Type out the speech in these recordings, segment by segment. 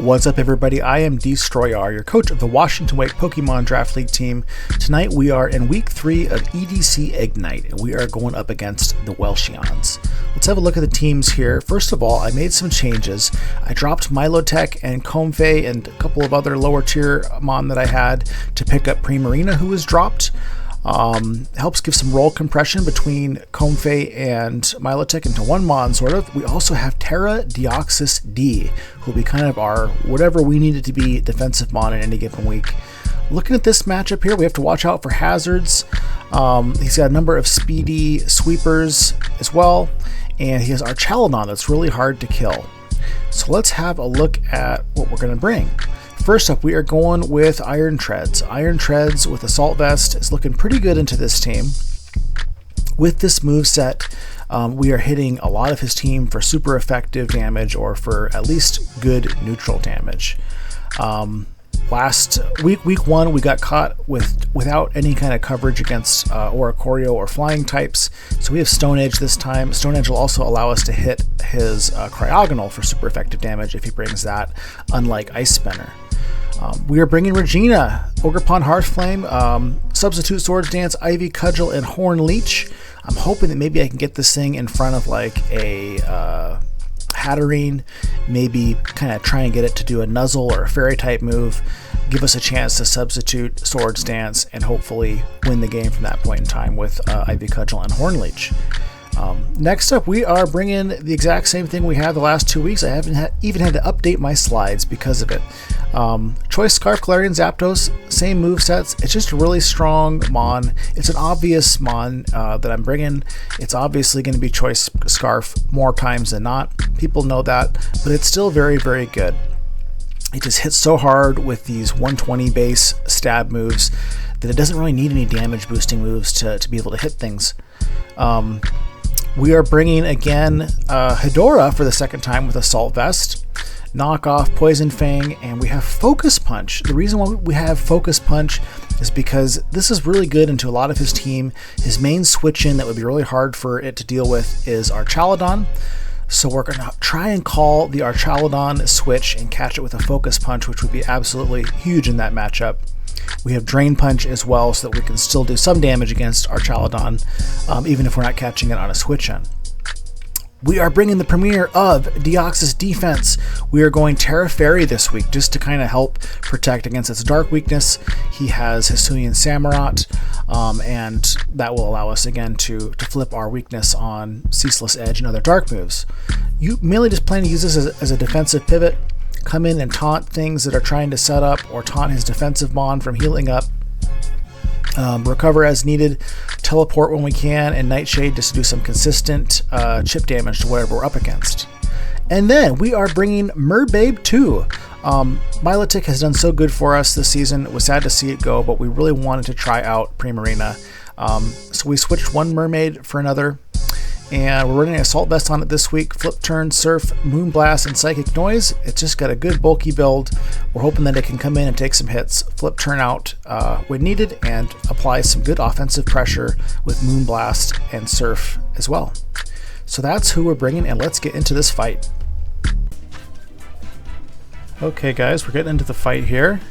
What's up, everybody? I am Destroyer, your coach of the Washington Wake Pokémon Draft League team. Tonight we are in week 3 of EDC Ignite, and we are going up against the Welsheons. Let's have a look at the teams here. First of all, I made some changes. I dropped Milotic and Comfey and a couple of other lower tier Mon that I had to pick up Primarina, who was dropped. Helps give some roll compression between Comfey and Milotic into one Mon, sort of. We also have Terra Deoxys D, who will be kind of our whatever we need it to be defensive Mon in any given week. Looking at this matchup here, we have to watch out for hazards. He's got a number of speedy sweepers as well, and he has Archaladon that's really hard to kill. So let's have a look at what we're going to bring. First up, we are going with Iron Treads. Iron Treads with Assault Vest is looking pretty good into this team. With this moveset, we are hitting a lot of his team for super effective damage or for at least good neutral damage. Last week 1, we got caught without any kind of coverage against Oricorio or flying types, so we have Stone Edge this time. Stone Edge will also allow us to hit his Cryogonal for super effective damage if he brings that, unlike Ice Spinner. We are bringing Regina, Ogerpon Hearthflame, Substitute Swords Dance, Ivy Cudgel, and Horn Leech. I'm hoping that maybe I can get this thing in front of like a Hatterene, maybe kind of try and get it to do a Nuzzle or a Fairy type move, give us a chance to substitute Swords Dance, and hopefully win the game from that point in time with Ivy Cudgel and Horn Leech. Next up, we are bringing the exact same thing we had the last 2 weeks. I haven't even had to update my slides because of it. Choice Scarf, Galarian Zapdos, same movesets. It's just a really strong Mon. It's an obvious Mon that I'm bringing. It's obviously going to be Choice Scarf more times than not. People know that, but it's still very, very good. It just hits so hard with these 120 base stab moves that it doesn't really need any damage boosting moves to be able to hit things. We are bringing again Hedora for the second time with Assault Vest, Knock Off, Poison Fang, and we have Focus Punch. The reason why we have Focus Punch is because this is really good into a lot of his team. His main switch-in that would be really hard for it to deal with is Archaladon. So we're going to try and call the Archaladon switch and catch it with a Focus Punch, which would be absolutely huge in that matchup. We have Drain Punch as well, so that we can still do some damage against Archaladon, even if we're not catching it on a switch-in. We are bringing the premiere of Deoxys Defense. We are going Terra Fairy this week just to kind of help protect against its dark weakness. He has Hisuian Samurott, and that will allow us again to flip our weakness on Ceaseless Edge and other dark moves. You mainly just plan to use this as a defensive pivot. Come in and taunt things that are trying to set up, or taunt his defensive Mon from healing up. Recover as needed, teleport when we can, and Nightshade just to do some consistent chip damage to whatever we're up against. And then we are bringing Merbabe 2. Milotic has done so good for us this season. It was sad to see it go, but we really wanted to try out Primarina. So we switched one Mermaid for another. And we're running Assault Vest on it this week. Flip Turn, Surf, Moonblast, and Psychic Noise. It's just got a good bulky build. We're hoping that it can come in and take some hits, Flip Turn out when needed, and apply some good offensive pressure with Moonblast and Surf as well. So that's who we're bringing, and let's get into this fight. Okay guys, we're getting into the fight here.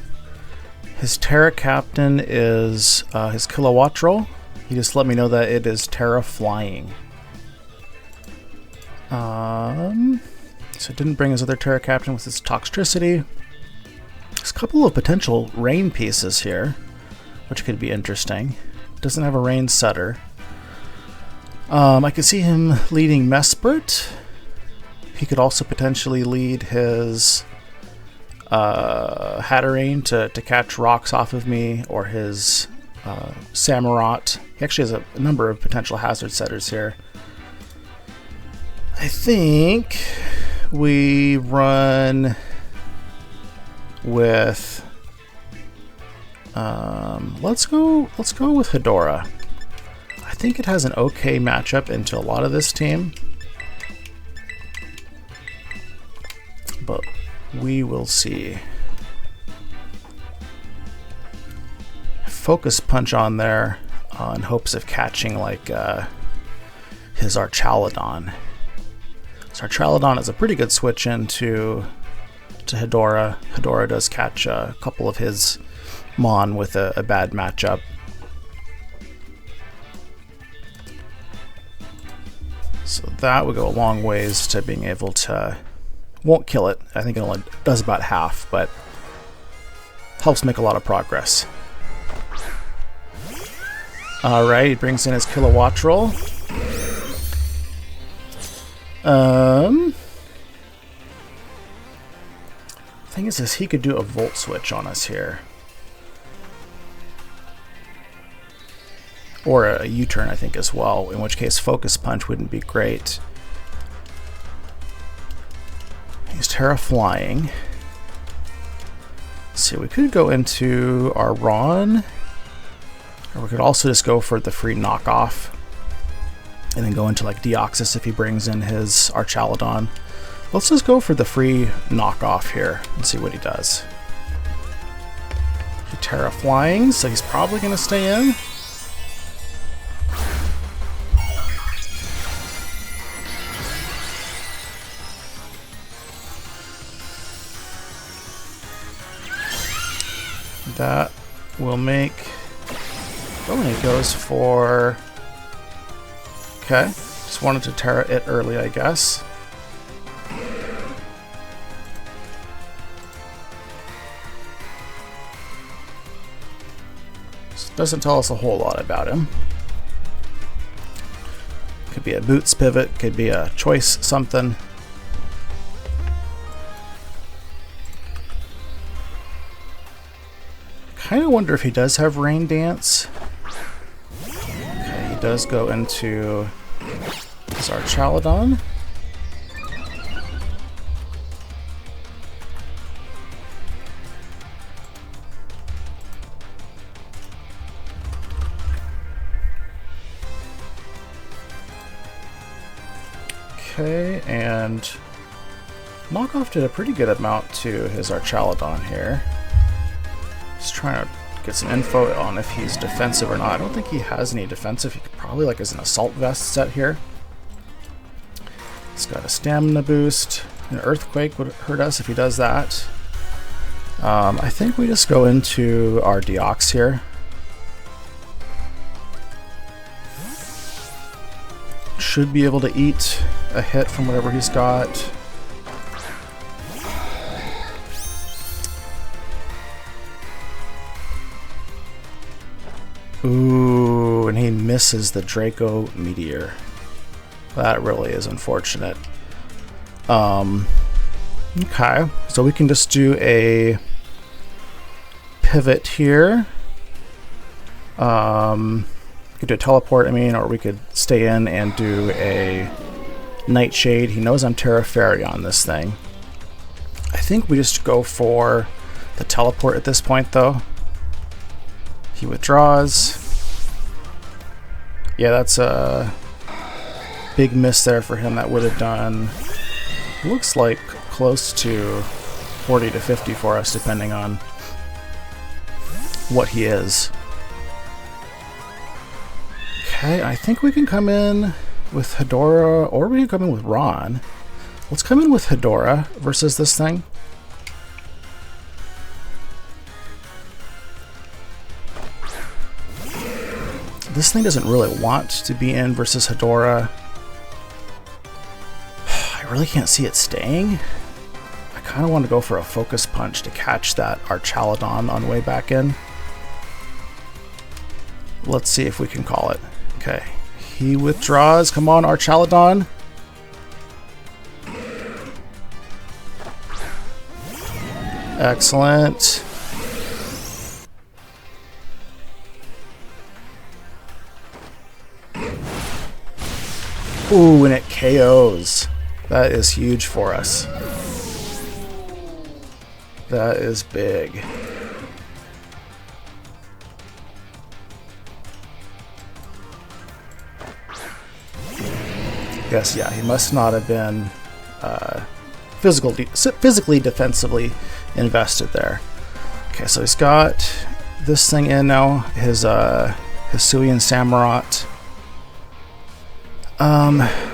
His Terra Captain is his Kilowattrel. He just let me know that it is Terra Flying. So it didn't bring his other Terra Captain with its Toxtricity. There's a couple of potential rain pieces here, which could be interesting. Doesn't have a rain setter. I could see him leading Mesprit. He could also potentially lead his Hatterene to catch rocks off of me, or his Samurott. He actually has a number of potential hazard setters here. I think we run with let's go with Hedora. I think it has an okay matchup into a lot of this team, but we will see. Focus Punch on there in hopes of catching like his Archaladon. So Archaladon is a pretty good switch into to Hedora. Hedora does catch a couple of his Mon with a bad matchup. So that would go a long ways to being able to... Won't kill it. I think it only does about half, but helps make a lot of progress. Alright, he brings in his Kilowattrel. Thing is he could do a Volt Switch on us here. Or a U-turn, I think, as well, in which case Focus Punch wouldn't be great. He's Terra Flying. Let's see, we could go into our Ron. Or we could also just go for the free knockoff. And then go into like Deoxys if he brings in his Archaludon. Let's just go for the free knockoff here and see what he does. Terra Flying, so he's probably going to stay in. That will make... Oh, and he goes for... Okay, just wanted to Terra it early, I guess. This doesn't tell us a whole lot about him. Could be a Boots pivot, could be a choice something. Kind of wonder if he does have Rain Dance. Okay, he does go into his Archaludon. Okay, and Knockoff did a pretty good amount to his Archaludon here. Just trying to get some info on if he's defensive or not. I don't think he has any defensive. He could probably like as an Assault Vest set here. He's got a Stamina boost. An Earthquake would hurt us if he does that. I think we just go into our Deox here. Should be able to eat a hit from whatever he's got. Ooh, and he misses the Draco Meteor. That really is unfortunate. Okay, so we can just do a pivot here. We could do a teleport, I mean, or we could stay in and do a Nightshade. He knows I'm Terra Fairy on this thing. I think we just go for the teleport at this point, though. He withdraws. Yeah, that's a big miss there for him. That would have done, looks like, close to 40 to 50 for us, depending on what he is. Okay, I think we can come in with Hedora, or we can come in with Ron. Let's come in with Hedora versus this thing. This thing doesn't really want to be in versus Hedora. I really can't see it staying. I kind of want to go for a Focus Punch to catch that Archaludon on way back in. Let's see if we can call it. Okay, he withdraws. Come on, Archaludon. Excellent. Ooh, and it KOs. That is huge for us. That is big. Yes, yeah, he must not have been physically defensively invested there. Okay, so he's got this thing in now, his Hisuian Samurott.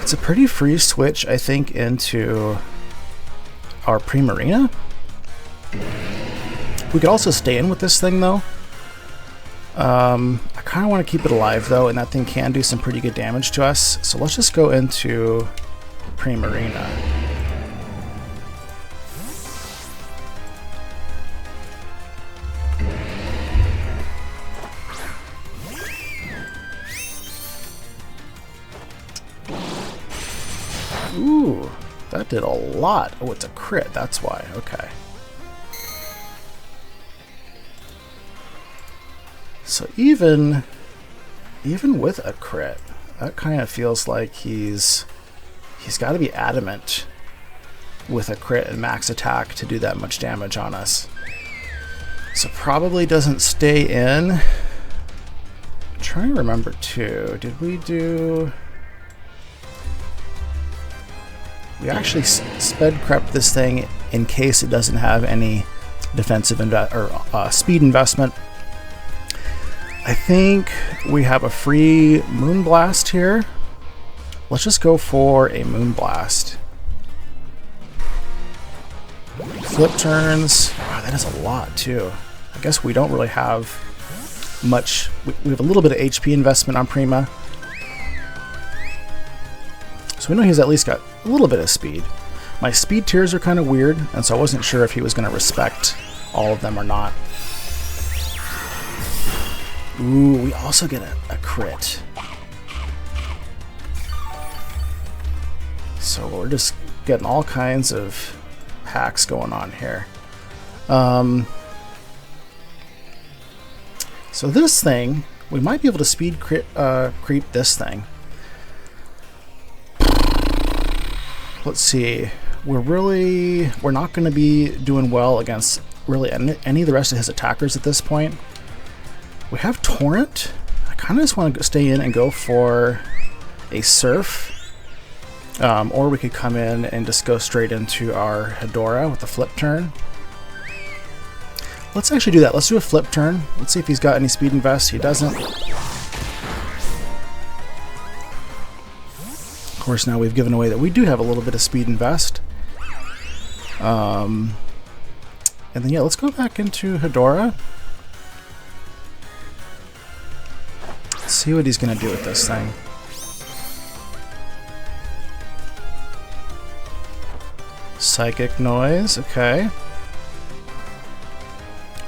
It's a pretty free switch, I think, into our Primarina. We could also stay in with this thing though. I kind of want to keep it alive though, and that thing can do some pretty good damage to us. So let's just go into Primarina. Ooh, that did a lot. Oh, it's a crit, that's why. Okay. So even with a crit, that kind of feels like he's got to be adamant with a crit and max attack to do that much damage on us. So probably doesn't stay in. I'm trying to remember too. Did we do... We actually sped crept this thing in case it doesn't have any defensive speed investment. I think we have a free Moonblast here. Let's just go for a Moonblast. Flip turns. Wow, that is a lot too. I guess we don't really have much. We have a little bit of HP investment on Prima. So we know he's at least got a little bit of speed. My speed tiers are kind of weird, and so I wasn't sure if he was going to respect all of them or not. Ooh, we also get a crit. So we're just getting all kinds of hacks going on here. So this thing, we might be able to speed creep this thing. Let's see. We're not going to be doing well against really any of the rest of his attackers at this point. We have Torrent. I kind of just want to stay in and go for a Surf. Or we could come in and just go straight into our Hedora with a flip turn. Let's actually do that. Let's do a flip turn. Let's see if he's got any speed invest. He doesn't. Of course, now we've given away that we do have a little bit of speed invest. And then, yeah, let's go back into Hedora. Let's see what he's going to do with this thing. Psychic Noise, okay.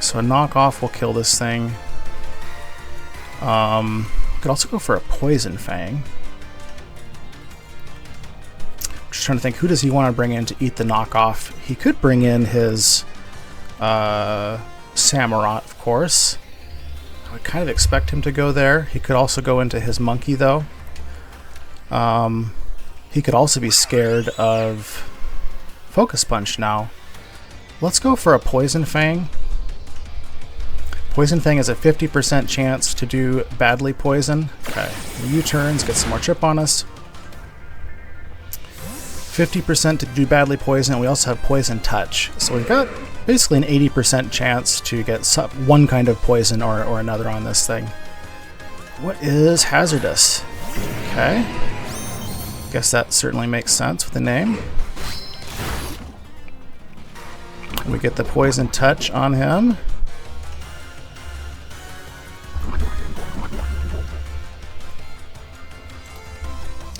So a knockoff will kill this thing. Could also go for a Poison Fang. Just trying to think, who does he want to bring in to eat the knockoff? He could bring in his Samurott, of course. I would kind of expect him to go there. He could also go into his Monkey, though. He could also be scared of Focus Punch now. Let's go for a Poison Fang. Poison Fang has a 50% chance to do badly poison. Okay, U-turns, get some more chip on us. 50% to do badly poison, and we also have Poison Touch. So we've got basically an 80% chance to get one kind of poison or another on this thing. What is Hazardous? Okay. Guess that certainly makes sense with the name. We get the Poison Touch on him.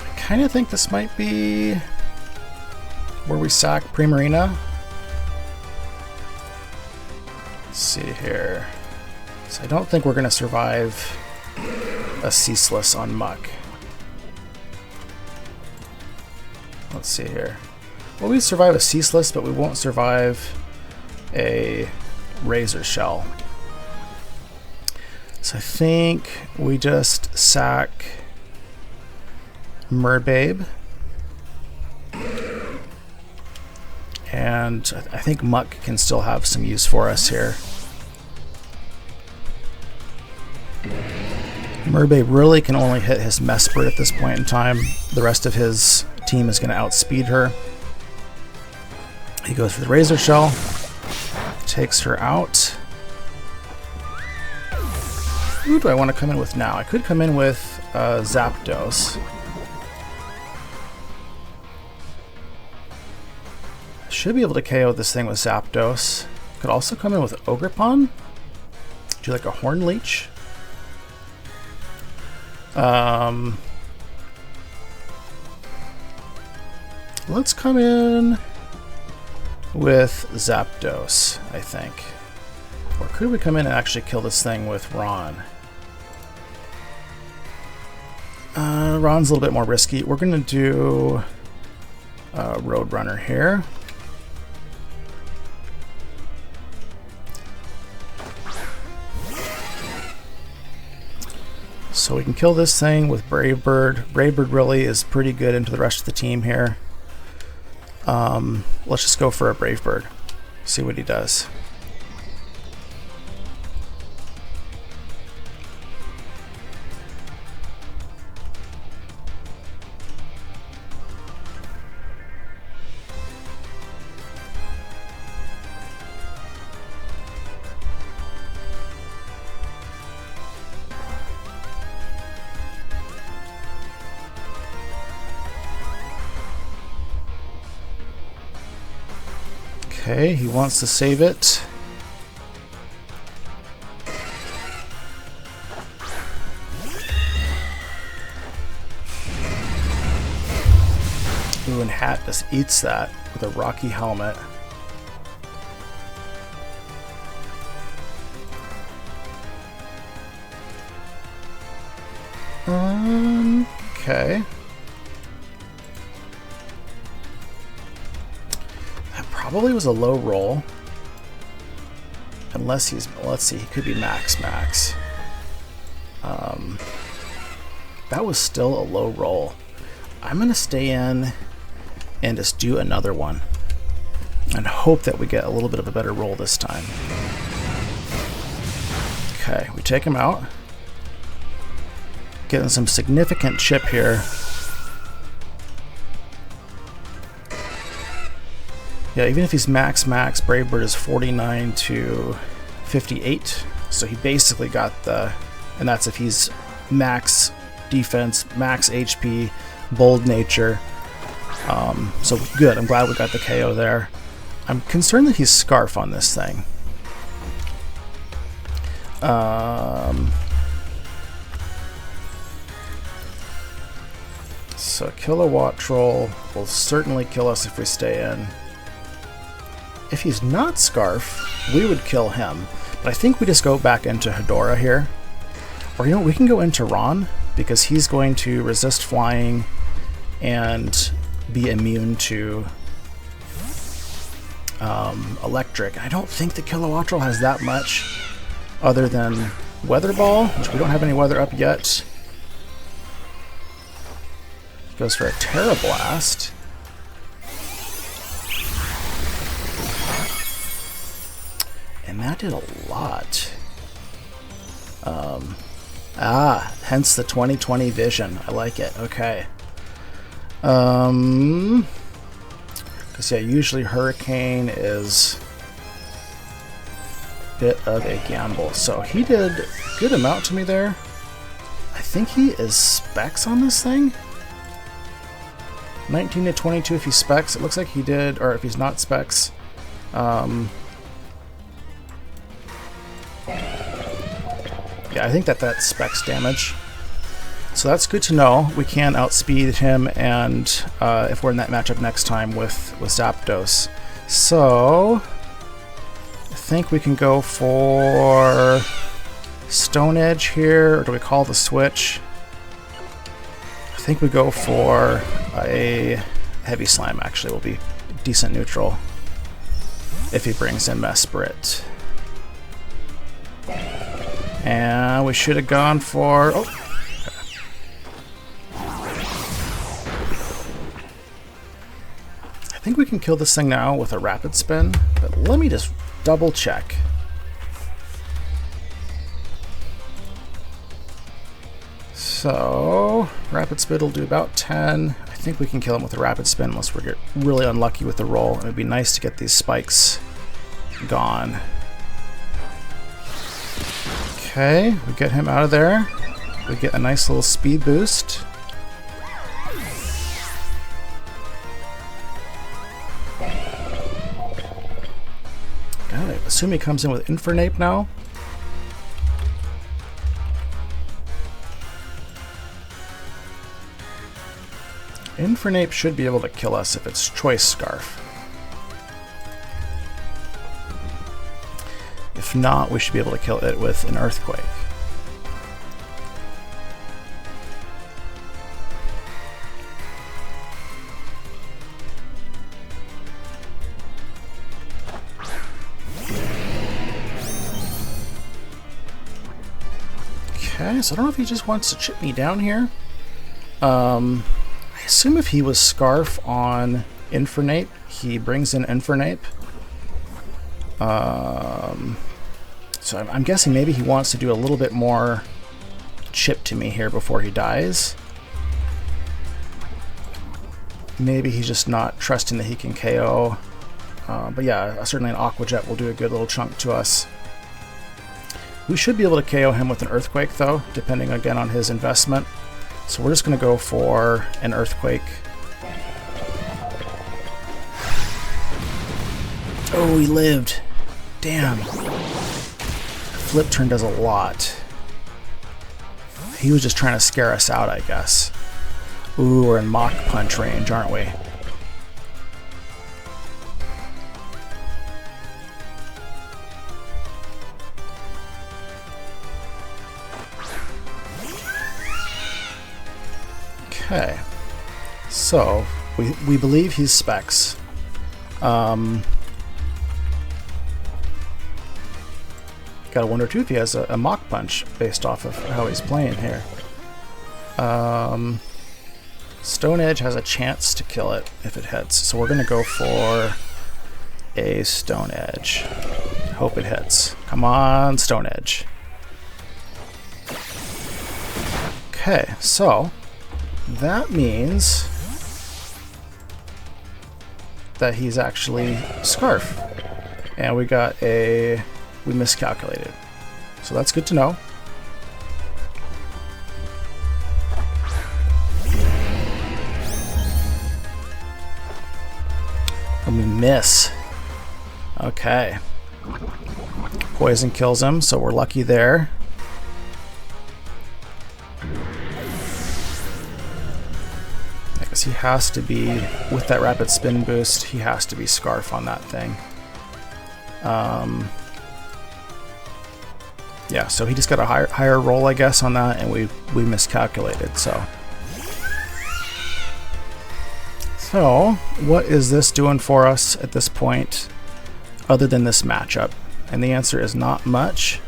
I kind of think this might be where we sack Primarina. Let's see here. So I don't think we're going to survive a Ceaseless on Muck. Let's see here. Well, we survive a Ceaseless, but we won't survive a Razor Shell. So I think we just sack Merbabe. And I think Muck can still have some use for us here. Merbabe really can only hit his Mesprit at this point in time. The rest of his team is going to outspeed her. He goes for the Razor Shell. Takes her out. Who do I want to come in with now? I could come in with Zapdos. Should be able to KO this thing with Zapdos. Could also come in with Ogrepon. Do like a Horn Leech. Let's come in with Zapdos, I think. Or could we come in and actually kill this thing with Ron? Ron's a little bit more risky. We're going to do Roadrunner here. So we can kill this thing with Brave Bird. Brave Bird really is pretty good into the rest of the team here. Let's just go for a Brave Bird. See what he does. Okay, he wants to save it. Ooh, and Hat just eats that with a Rocky Helmet. Okay. Probably was a low roll. Unless he's, let's see, he could be max. That was still a low roll. I'm gonna stay in and just do another one and hope that we get a little bit of a better roll this time. Okay, we take him out. Getting some significant chip here. Yeah, even if he's max, Brave Bird is 49 to 58. So he basically got the, and that's if he's max defense, max HP, bold nature. So good, I'm glad we got the KO there. I'm concerned that he's Scarf on this thing. So Kilowatt Troll will certainly kill us if we stay in. If he's not Scarf, we would kill him. But I think we just go back into Hedora here. Or, you know, we can go into Ron, because he's going to resist flying and be immune to electric. I don't think the Kilowattrel has that much other than Weather Ball, which we don't have any weather up yet. Goes for a Terra Blast. And that did a lot. Hence the 20/20 vision. I like it. Okay. Because yeah, usually Hurricane is a bit of a gamble. So he did a good amount to me there. I think he is Specs on this thing. 19 to 22 if he Specs. It looks like he did, or if he's not Specs. Yeah, I think that's Specs damage. So that's good to know. We can outspeed him, and if we're in that matchup next time with Zapdos. So I think we can go for Stone Edge here, or do we call the switch? I think we go for a Heavy Slime, actually. Will be decent neutral if he brings in Mesprit. And we should have gone for... Oh! I think we can kill this thing now with a Rapid Spin, but let me just double check. So, Rapid Spin will do about 10. I think we can kill him with a Rapid Spin unless we get really unlucky with the roll. It would be nice to get these spikes gone. Okay, we get him out of there. We get a nice little speed boost. God, I have a assume he comes in with Infernape now. Infernape should be able to kill us if it's Choice Scarf. If not, we should be able to kill it with an Earthquake. Okay, so I don't know if he just wants to chip me down here. I assume if he was Scarf on Infernape, he brings in Infernape. So I'm guessing maybe he wants to do a little bit more chip to me here before he dies. Maybe he's just not trusting that he can KO. But yeah, certainly an Aqua Jet will do a good little chunk to us. We should be able to KO him with an Earthquake though, depending again on his investment. So we're just going to go for an Earthquake. Oh, he lived. Damn. Flip turn does a lot. He was just trying to scare us out, I guess. Ooh, we're in Mach Punch range, aren't we? Okay. So, we believe he's Specs. Gotta wonder too if he has a Mach Punch based off of how he's playing here. Stone Edge has a chance to kill it if it hits, so we're gonna go for a Stone Edge. Hope it hits. Come on, Stone Edge. Okay, so that means that he's actually Scarf, and we miscalculated, so that's good to know. And we miss. Okay, poison kills him, so we're lucky there. I guess he has to be, with that rapid spin boost, he has to be Scarf on that thing. Yeah, so he just got a higher roll, I guess, on that, and we miscalculated. So what is this doing for us at this point, other than this matchup? And the answer is not much.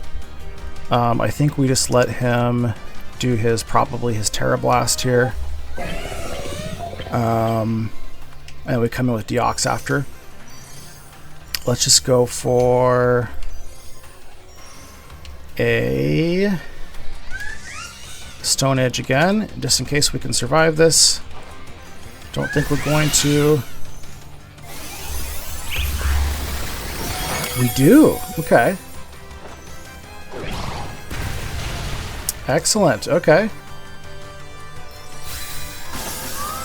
I think we just let him do probably his Terra Blast here, and we come in with Deox after. Let's just go for a Stone Edge again, just in case we can survive this. Don't think we're going to. We do. Okay. Excellent. Okay.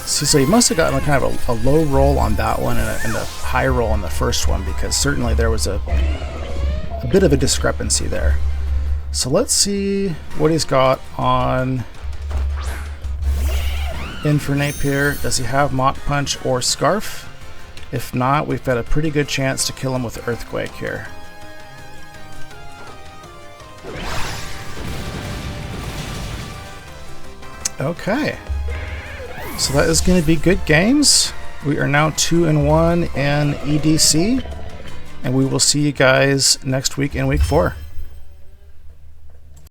See, so you must have gotten kind of a low roll on that one and a high roll on the first one, because certainly there was a bit of a discrepancy there. So let's see what he's got on Infernape here. Does he have Mach Punch or Scarf? If not, we've got a pretty good chance to kill him with Earthquake here. Okay. So that is going to be good games. We are now 2-1 in EDC, and we will see you guys next week in week 4.